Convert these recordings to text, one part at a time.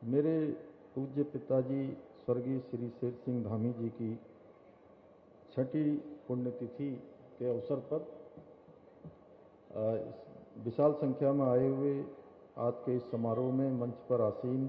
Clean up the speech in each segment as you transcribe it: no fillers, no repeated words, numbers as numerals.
मेरे पूज्य पिताजी स्वर्गीय श्री शेर सिंह धामी जी की छठी पुण्यतिथि के अवसर पर इस विशाल संख्या में आए हुए आज के इस समारोह में मंच पर आसीन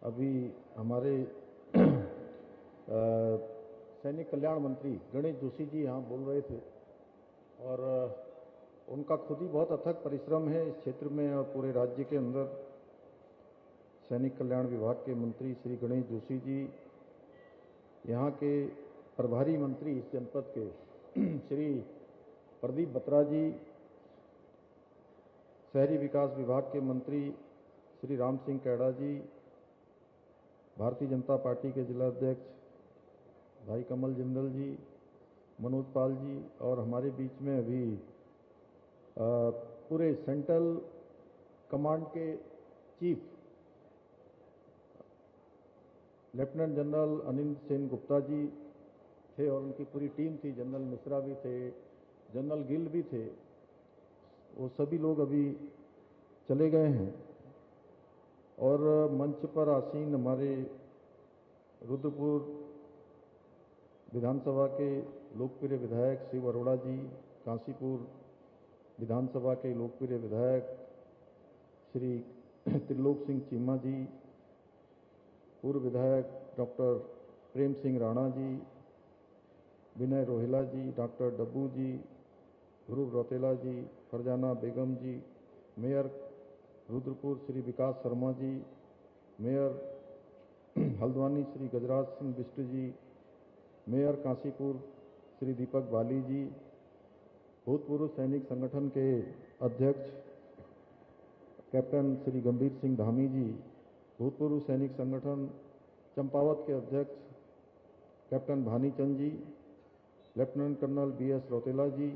अभी हमारे सैनिक कल्याण मंत्री गणेश जोशी जी यहाँ बोल रहे थे और उनका खुद ही बहुत अथक परिश्रम है इस क्षेत्र में और पूरे राज्य के अंदर। सैनिक कल्याण विभाग के मंत्री श्री गणेश जोशी जी, यहाँ के प्रभारी मंत्री इस जनपद के श्री प्रदीप बत्रा जी, शहरी विकास विभाग के मंत्री श्री राम सिंह कैड़ा जी, भारतीय जनता पार्टी के जिला अध्यक्ष भाई कमल जिंदल जी, मनोज पाल जी, और हमारे बीच में अभी पूरे सेंट्रल कमांड के chief lieutenant general Anil Sen Gupta ji थे और उनकी पूरी टीम थी। जनरल मिश्रा भी थे, जनरल गिल भी थे। वो सभी लोग अभी चले गए हैं और मंच पर आसीन हमारे रुद्रपुर विधानसभा के लोकप्रिय विधायक शिव अरोड़ा जी, काशीपुर विधानसभा के लोकप्रिय विधायक श्री त्रिलोक सिंह चीमा जी, पूर्व विधायक डॉक्टर प्रेम सिंह राणा जी, विनय रोहिला जी, डॉक्टर डब्बू जी, ध्रुव रौतेला जी, फरजाना बेगम जी, मेयर रुद्रपुर श्री विकास शर्मा जी, मेयर हल्द्वानी श्री गजराज सिंह बिष्ट जी, मेयर काशीपुर श्री दीपक बाली जी, भूतपूर्व सैनिक संगठन के अध्यक्ष कैप्टन श्री गंभीर सिंह धामी जी, भूतपूर्व सैनिक संगठन चंपावत के अध्यक्ष कैप्टन भानीचंद जी, लेफ्टिनेंट कर्नल बीएस रौतेला जी,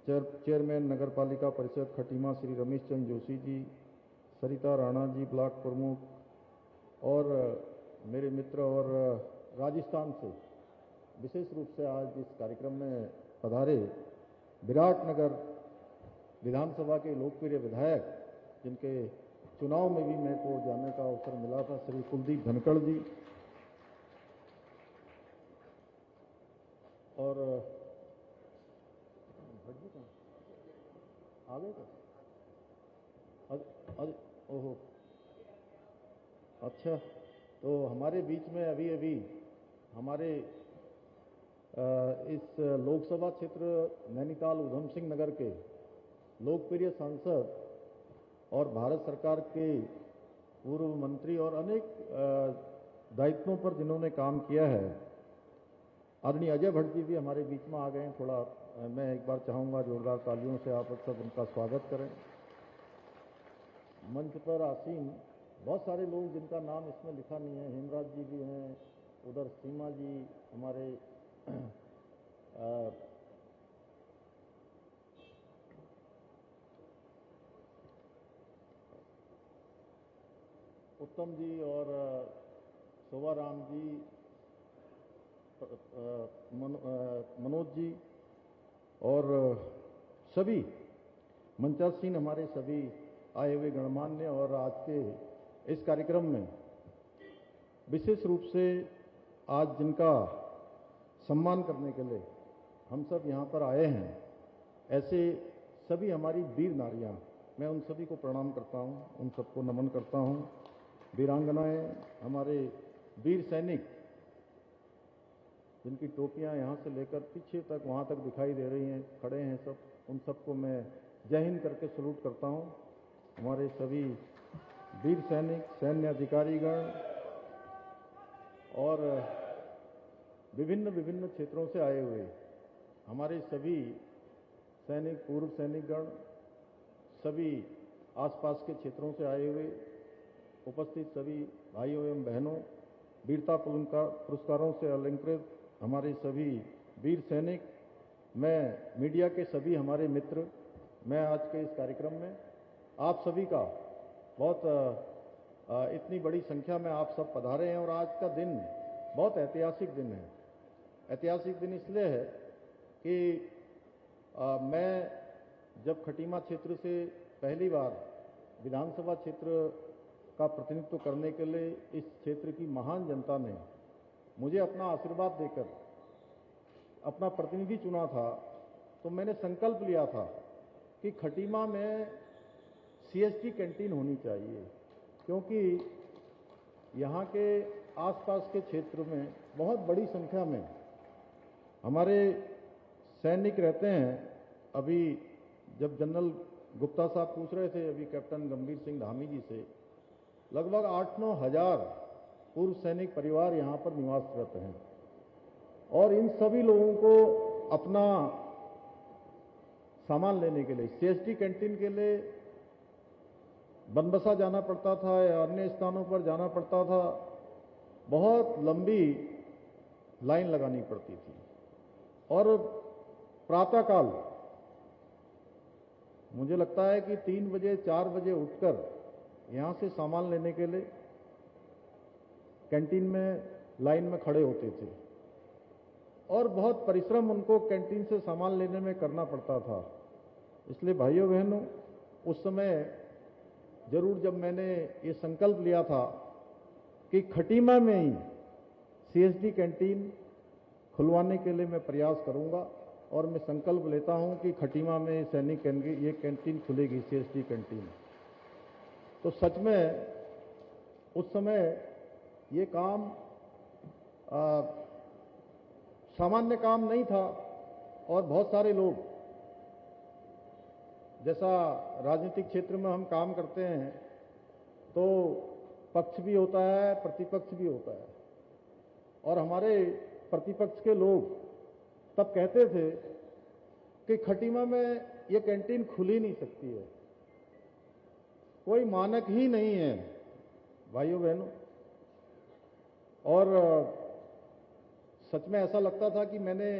चेयरमैन नगर पालिका परिषद खटीमा श्री रमेश चंद जोशी जी, सरिता राणा जी ब्लॉक प्रमुख, और मेरे मित्र और राजस्थान से विशेष रूप से आज इस कार्यक्रम में पधारे विराटनगर विधानसभा के लोकप्रिय विधायक जिनके चुनाव में भी मेरे को जाने का अवसर मिला था, श्री कुलदीप धनखड़ जी, और आगे तो ओहो अच्छा, तो हमारे बीच में अभी अभी हमारे इस लोकसभा क्षेत्र नैनीताल उधम सिंह नगर के लोकप्रिय सांसद और भारत सरकार के पूर्व मंत्री और अनेक दायित्वों पर जिन्होंने काम किया है, आदरणीय अजय भट्ट जी भी हमारे बीच में आ गए हैं। थोड़ा मैं एक बार चाहूँगा जोरदार तालियों से आप सब उनका स्वागत करें। मंच पर आसीन बहुत सारे लोग जिनका नाम इसमें लिखा नहीं है, हेमराज जी भी हैं, उधर सीमा जी हमारे उत्तम जी और शोभा राम जी, मनोज जी और सभी मंचासीन हमारे सभी आए हुए गणमान्य, और आज के इस कार्यक्रम में विशेष रूप से आज जिनका सम्मान करने के लिए हम सब यहाँ पर आए हैं, ऐसे सभी हमारी वीर नारियां, मैं उन सभी को प्रणाम करता हूँ, उन सबको नमन करता हूँ। वीरांगनाएं, हमारे वीर सैनिक जिनकी टोपियां यहाँ से लेकर पीछे तक वहाँ तक दिखाई दे रही हैं, खड़े हैं सब, उन सबको मैं जय हिंद करके सलूट करता हूँ। हमारे सभी वीर सैनिक, सैन्य अधिकारीगण और विभिन्न विभिन्न क्षेत्रों से आए हुए हमारे सभी सैनिक, पूर्व सैनिकगण, सभी आसपास के क्षेत्रों से आए हुए उपस्थित सभी भाइयों एवं बहनों, वीरता पुरस्कारों से अलंकृत हमारे सभी वीर सैनिक, मैं मीडिया के सभी हमारे मित्र, मैं आज के इस कार्यक्रम में आप सभी का बहुत इतनी बड़ी संख्या में आप सब पधारे हैं और आज का दिन बहुत ऐतिहासिक दिन है। ऐतिहासिक दिन इसलिए है कि मैं जब खटीमा क्षेत्र से पहली बार विधानसभा क्षेत्र का प्रतिनिधित्व करने के लिए इस क्षेत्र की महान जनता ने मुझे अपना आशीर्वाद देकर अपना प्रतिनिधि चुना था, तो मैंने संकल्प लिया था कि खटीमा में सीएसडी कैंटीन होनी चाहिए, क्योंकि यहाँ के आसपास के क्षेत्र में बहुत बड़ी संख्या में हमारे सैनिक रहते हैं। अभी जब जनरल गुप्ता साहब पूछ रहे थे अभी कैप्टन गंभीर सिंह धामी जी से, लगभग 8-9 हज़ार पूर्व सैनिक परिवार यहाँ पर निवासरत हैं और इन सभी लोगों को अपना सामान लेने के लिए सीएसडी कैंटीन के लिए बनबसा जाना पड़ता था या अन्य स्थानों पर जाना पड़ता था। बहुत लंबी लाइन लगानी पड़ती थी और प्रातःकाल मुझे लगता है कि 3 बजे 4 बजे उठकर यहाँ से सामान लेने के लिए कैंटीन में लाइन में खड़े होते थे और बहुत परिश्रम उनको कैंटीन से सामान लेने में करना पड़ता था। इसलिए भाइयों बहनों, उस समय जरूर जब मैंने ये संकल्प लिया था कि खटीमा में ही सीएसडी कैंटीन खुलवाने के लिए मैं प्रयास करूंगा और मैं संकल्प लेता हूं कि खटीमा में सैनिक ये कैंटीन खुलेगी, सीएसडी कैंटीन। तो सच में उस समय ये काम सामान्य काम नहीं था और बहुत सारे लोग, जैसा राजनीतिक क्षेत्र में हम काम करते हैं तो पक्ष भी होता है, प्रतिपक्ष भी होता है, और हमारे प्रतिपक्ष के लोग तब कहते थे कि खटीमा में ये कैंटीन खुल ही नहीं सकती है, कोई मानक ही नहीं है भाइयों बहनों। और सच में ऐसा लगता था कि मैंने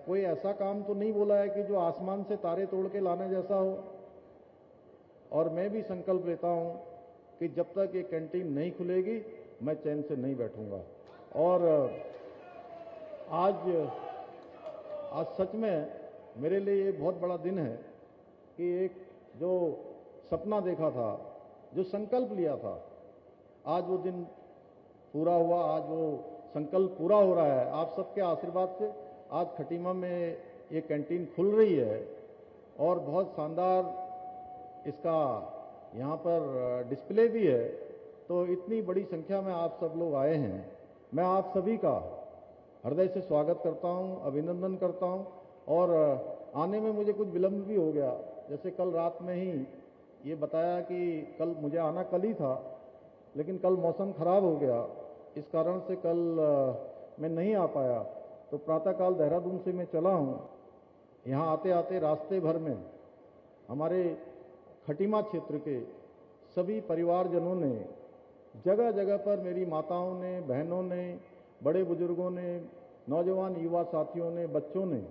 कोई ऐसा काम तो नहीं बोला है कि जो आसमान से तारे तोड़ के लाने जैसा हो। और मैं भी संकल्प लेता हूं कि जब तक ये कैंटीन नहीं खुलेगी मैं चैन से नहीं बैठूंगा। और आज सच में मेरे लिए ये बहुत बड़ा दिन है कि एक जो सपना देखा था, जो संकल्प लिया था, आज वो दिन पूरा हुआ, आज वो संकल्प पूरा हो रहा है। आप सबके आशीर्वाद से आज खटीमा में ये कैंटीन खुल रही है और बहुत शानदार इसका यहाँ पर डिस्प्ले भी है। तो इतनी बड़ी संख्या में आप सब लोग आए हैं, मैं आप सभी का हृदय से स्वागत करता हूँ, अभिनंदन करता हूँ। और आने में मुझे कुछ विलंब भी हो गया, जैसे कल रात में ही ये बताया कि कल मुझे आना कल ही था, लेकिन कल मौसम खराब हो गया, इस कारण से कल मैं नहीं आ पाया। तो प्रातःकाल देहरादून से मैं चला हूँ। यहाँ आते आते रास्ते भर में हमारे खटीमा क्षेत्र के सभी परिवारजनों ने, जगह जगह पर मेरी माताओं ने, बहनों ने, बड़े बुजुर्गों ने, नौजवान युवा साथियों ने, बच्चों ने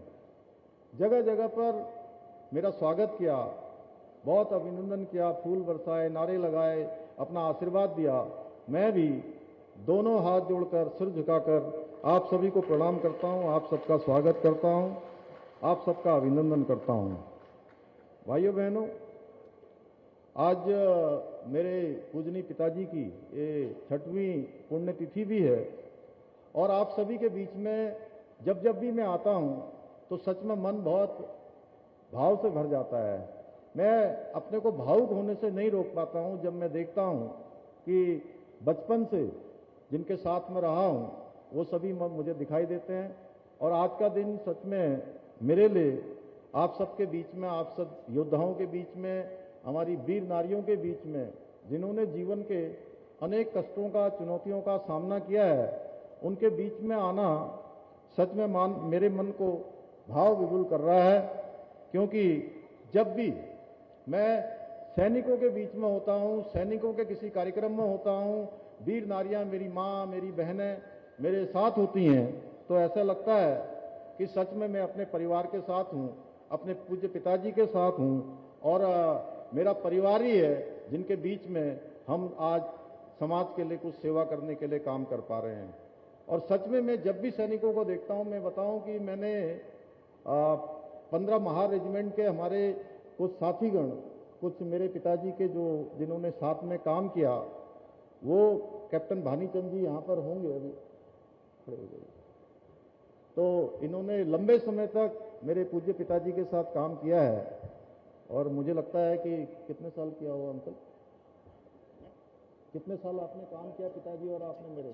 जगह जगह पर मेरा स्वागत किया, बहुत अभिनंदन किया, फूल बरसाए, नारे लगाए, अपना आशीर्वाद दिया। मैं भी दोनों हाथ जोड़कर, सिर झुकाकर आप सभी को प्रणाम करता हूं, आप सबका स्वागत करता हूं, आप सबका अभिनंदन करता हूं। भाइयों बहनों, आज मेरे पूजनीय पिताजी की ये 6वीं पुण्यतिथि भी है और आप सभी के बीच में जब जब भी मैं आता हूं तो सच में मन बहुत भाव से भर जाता है। मैं अपने को भावुक होने से नहीं रोक पाता हूं जब मैं देखता हूं कि बचपन से जिनके साथ में रहा हूं वो सभी मुझे दिखाई देते हैं। और आज का दिन सच में मेरे लिए आप सबके बीच में, आप सब योद्धाओं के बीच में, हमारी वीर नारियों के बीच में, जिन्होंने जीवन के अनेक कष्टों का, चुनौतियों का सामना किया है, उनके बीच में आना सच में मेरे मन को भाव विभुल कर रहा है। क्योंकि जब भी मैं सैनिकों के बीच में होता हूं, सैनिकों के किसी कार्यक्रम में होता हूं, वीर नारियां, मेरी माँ, मेरी बहनें मेरे साथ होती हैं, तो ऐसा लगता है कि सच में मैं अपने परिवार के साथ हूं, अपने पूज्य पिताजी के साथ हूं और मेरा परिवार ही है जिनके बीच में हम आज समाज के लिए कुछ सेवा करने के लिए काम कर पा रहे हैं। और सच में मैं जब भी सैनिकों को देखता हूं, मैं बताऊं कि मैंने 15 महार रेजिमेंट के हमारे कुछ साथीगण कुछ मेरे पिताजी के जो जिन्होंने साथ में काम किया, वो कैप्टन भानीचंद जी यहाँ पर होंगे, अभी खड़े हो गए। तो इन्होंने लंबे समय तक मेरे पूज्य पिताजी के साथ काम किया है और मुझे लगता है कि कितने साल किया होगा अंकल, कितने साल आपने काम किया पिताजी और आपने मेरे?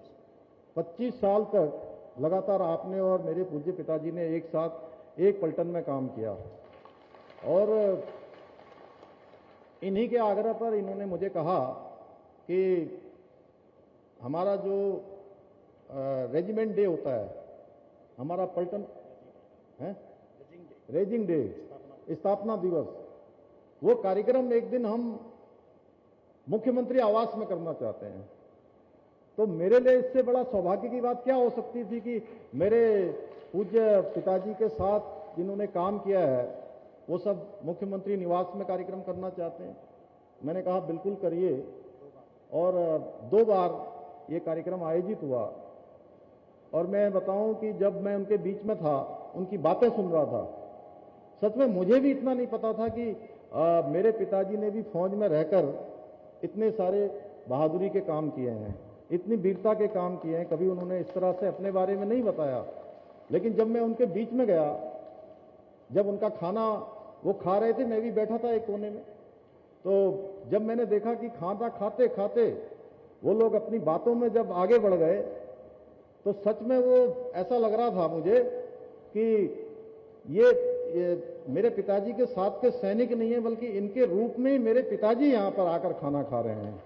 25 साल तक लगातार आपने और मेरे पूज्य पिताजी ने एक साथ एक पलटन में काम किया और इन्हीं के आग्रह पर इन्होंने मुझे कहा कि हमारा जो रेजिमेंट डे होता है, हमारा पलटन है रेजिंग डे, स्थापना दिवस, वो कार्यक्रम एक दिन हम मुख्यमंत्री आवास में करना चाहते हैं। तो मेरे लिए इससे बड़ा सौभाग्य की बात क्या हो सकती थी कि मेरे पूज्य पिताजी के साथ जिन्होंने काम किया है वो सब मुख्यमंत्री निवास में कार्यक्रम करना चाहते हैं। मैंने कहा बिल्कुल करिए और 2 बार ये कार्यक्रम आयोजित हुआ और मैं बताऊं कि जब मैं उनके बीच में था, उनकी बातें सुन रहा था, सच में मुझे भी इतना नहीं पता था कि मेरे पिताजी ने भी फौज में रहकर इतने सारे बहादुरी के काम किए हैं, इतनी वीरता के काम किए हैं। कभी उन्होंने इस तरह से अपने बारे में नहीं बताया, लेकिन जब मैं उनके बीच में गया, जब उनका खाना वो खा रहे थे, मैं भी बैठा था एक कोने में, तो जब मैंने देखा कि खाना खाते खाते वो लोग अपनी बातों में जब आगे बढ़ गए, तो सच में वो ऐसा लग रहा था मुझे कि ये मेरे पिताजी के साथ के सैनिक नहीं है, बल्कि इनके रूप में ही मेरे पिताजी यहाँ पर आकर खाना खा रहे हैं।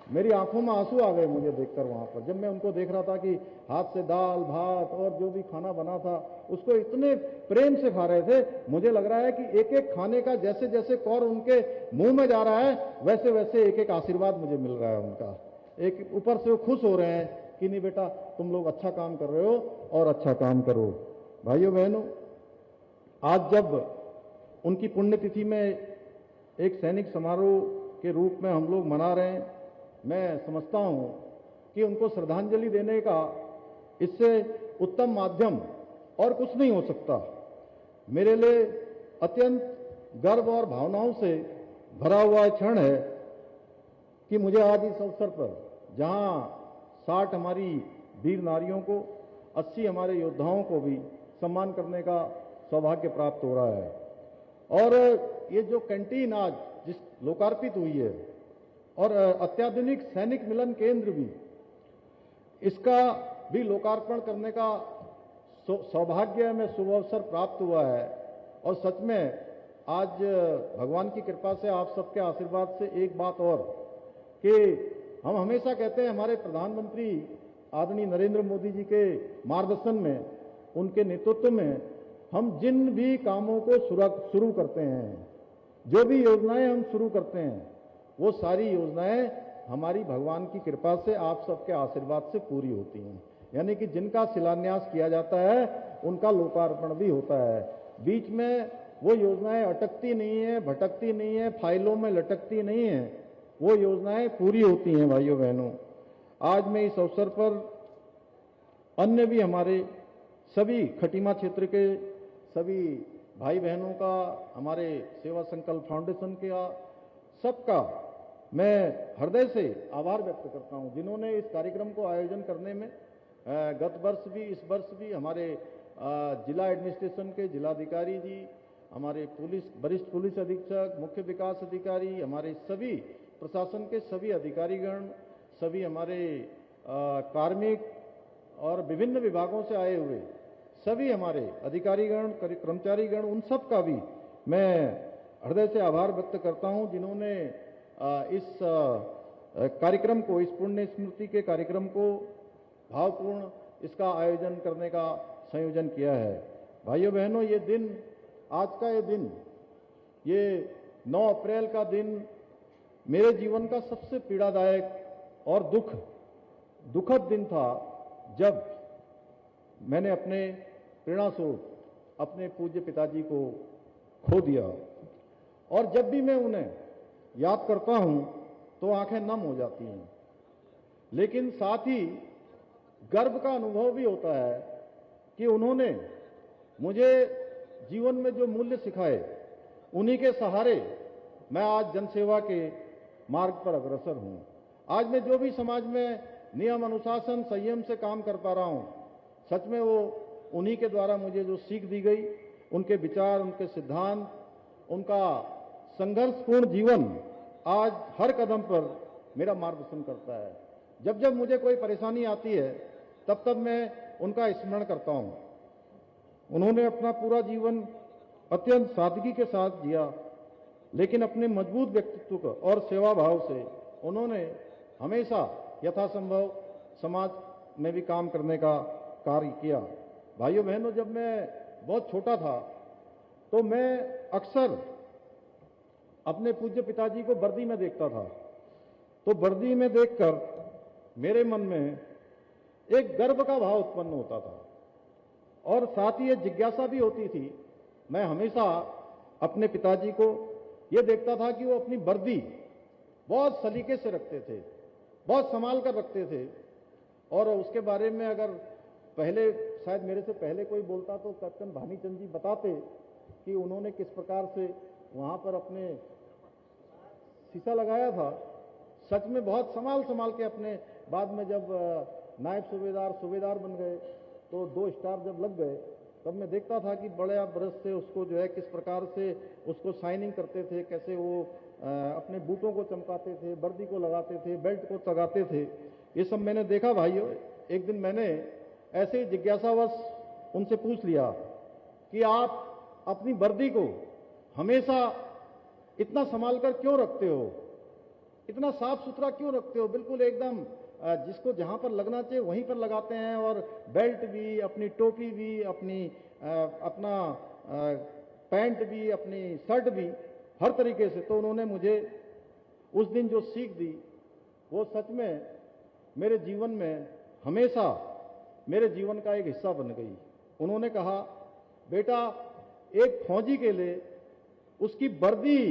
मेरी आंखों में आंसू आ गए मुझे देखकर वहां पर, जब मैं उनको देख रहा था कि हाथ से दाल भात और जो भी खाना बना था उसको इतने प्रेम से खा रहे थे। मुझे लग रहा है कि एक एक खाने का जैसे जैसे कौर उनके मुंह में जा रहा है, वैसे वैसे एक एक आशीर्वाद मुझे मिल रहा है उनका। एक ऊपर से वो खुश हो रहे हैं कि नहीं बेटा तुम लोग अच्छा काम कर रहे हो और अच्छा काम करो। भाइयों बहनों, आज जब उनकी पुण्यतिथि में एक सैनिक समारोह के रूप में हम लोग मना रहे हैं, मैं समझता हूं कि उनको श्रद्धांजलि देने का इससे उत्तम माध्यम और कुछ नहीं हो सकता। मेरे लिए अत्यंत गर्व और भावनाओं से भरा हुआ क्षण है कि मुझे आज इस अवसर पर, जहां 60 हमारी वीर नारियों को, 80 हमारे योद्धाओं को भी सम्मान करने का सौभाग्य प्राप्त हो रहा है। और ये जो कैंटीन आज जिस लोकार्पित हुई है और अत्याधुनिक सैनिक मिलन केंद्र भी, इसका भी लोकार्पण करने का सौभाग्य में शुभ अवसर प्राप्त हुआ है। और सच में आज भगवान की कृपा से, आप सबके आशीर्वाद से एक बात और कि हम हमेशा कहते हैं हमारे प्रधानमंत्री आदरणीय नरेंद्र मोदी जी के मार्गदर्शन में, उनके नेतृत्व में हम जिन भी कामों को शुरू करते हैं, जो भी योजनाएं हम शुरू करते हैं, वो सारी योजनाएं हमारी भगवान की कृपा से, आप सबके आशीर्वाद से पूरी होती हैं। यानी कि जिनका शिलान्यास किया जाता है उनका लोकार्पण भी होता है। बीच में वो योजनाएं अटकती नहीं है, भटकती नहीं है, फाइलों में लटकती नहीं है, वो योजनाएं पूरी होती हैं। भाइयों बहनों, आज मैं इस अवसर पर अन्य भी हमारे सभी खटीमा क्षेत्र के सभी भाई बहनों का, हमारे सेवा संकल्प फाउंडेशन का, सबका मैं हृदय से आभार व्यक्त करता हूं, जिन्होंने इस कार्यक्रम को आयोजन करने में गत वर्ष भी, इस वर्ष भी हमारे जिला एडमिनिस्ट्रेशन के जिलाधिकारी जी, हमारे वरिष्ठ पुलिस अधीक्षक, मुख्य विकास अधिकारी, हमारे सभी प्रशासन के सभी अधिकारीगण, सभी हमारे कार्मिक और विभिन्न विभागों से आए हुए सभी हमारे अधिकारीगण, कर्मचारीगण, उन सब का भी मैं हृदय से आभार व्यक्त करता हूं, जिन्होंने इस कार्यक्रम को, इस पुण्य स्मृति के कार्यक्रम को भावपूर्ण इसका आयोजन करने का संयोजन किया है। भाइयों बहनों, ये दिन, आज का ये दिन, ये 9 अप्रैल का दिन मेरे जीवन का सबसे पीड़ादायक और दुखद दिन था, जब मैंने अपने प्रेरणास्रोत अपने पूज्य पिताजी को खो दिया। और जब भी मैं उन्हें याद करता हूं तो आंखें नम हो जाती हैं, लेकिन साथ ही गर्व का अनुभव भी होता है कि उन्होंने मुझे जीवन में जो मूल्य सिखाए, उन्हीं के सहारे मैं आज जनसेवा के मार्ग पर अग्रसर हूं। आज मैं जो भी समाज में नियम, अनुशासन, संयम से काम कर पा रहा हूं, सच में वो उन्हीं के द्वारा मुझे जो सीख दी गई, उनके विचार, उनके सिद्धांत, उनका संघर्षपूर्ण जीवन आज हर कदम पर मेरा मार्गदर्शन करता है। जब जब मुझे कोई परेशानी आती है, तब तब मैं उनका स्मरण करता हूं। उन्होंने अपना पूरा जीवन अत्यंत सादगी के साथ जिया, लेकिन अपने मजबूत व्यक्तित्व को और सेवा भाव से उन्होंने हमेशा यथासंभव समाज में भी काम करने का कार्य किया। भाइयों बहनों, जब मैं बहुत छोटा था तो मैं अक्सर अपने पूज्य पिताजी को वर्दी में देखता था। तो वर्दी में देखकर मेरे मन में एक गर्व का भाव उत्पन्न होता था और साथ ही एक जिज्ञासा भी होती थी। मैं हमेशा अपने पिताजी को यह देखता था कि वो अपनी वर्दी बहुत सलीके से रखते थे, बहुत संभाल कर रखते थे। और उसके बारे में अगर पहले शायद मेरे से पहले कोई बोलता तो कैप्टन भानीचंद जी बताते कि उन्होंने किस प्रकार से वहां पर अपने शीशा लगाया था। सच में बहुत संभाल के अपने, बाद में जब नायब सूबेदार बन गए तो 2 स्टार जब लग गए, तब मैं देखता था कि बड़े ब्रश से उसको जो है किस प्रकार से उसको शाइनिंग करते थे, कैसे वो अपने बूटों को चमकाते थे, वर्दी को लगाते थे, बेल्ट को लगाते थे। ये सब मैंने देखा भाइयों। एक दिन मैंने ऐसे ही जिज्ञासावश उनसे पूछ लिया कि आप अपनी वर्दी को हमेशा इतना संभाल कर क्यों रखते हो, इतना साफ सुथरा क्यों रखते हो, बिल्कुल एकदम जिसको जहां पर लगना चाहिए वहीं पर लगाते हैं, और बेल्ट भी, अपनी टोपी भी, अपना पैंट भी, अपनी शर्ट भी, हर तरीके से। तो उन्होंने मुझे उस दिन जो सीख दी वो सच में मेरे जीवन में हमेशा मेरे जीवन का एक हिस्सा बन गई। उन्होंने कहा, बेटा, एक फौजी के लिए उसकी वर्दी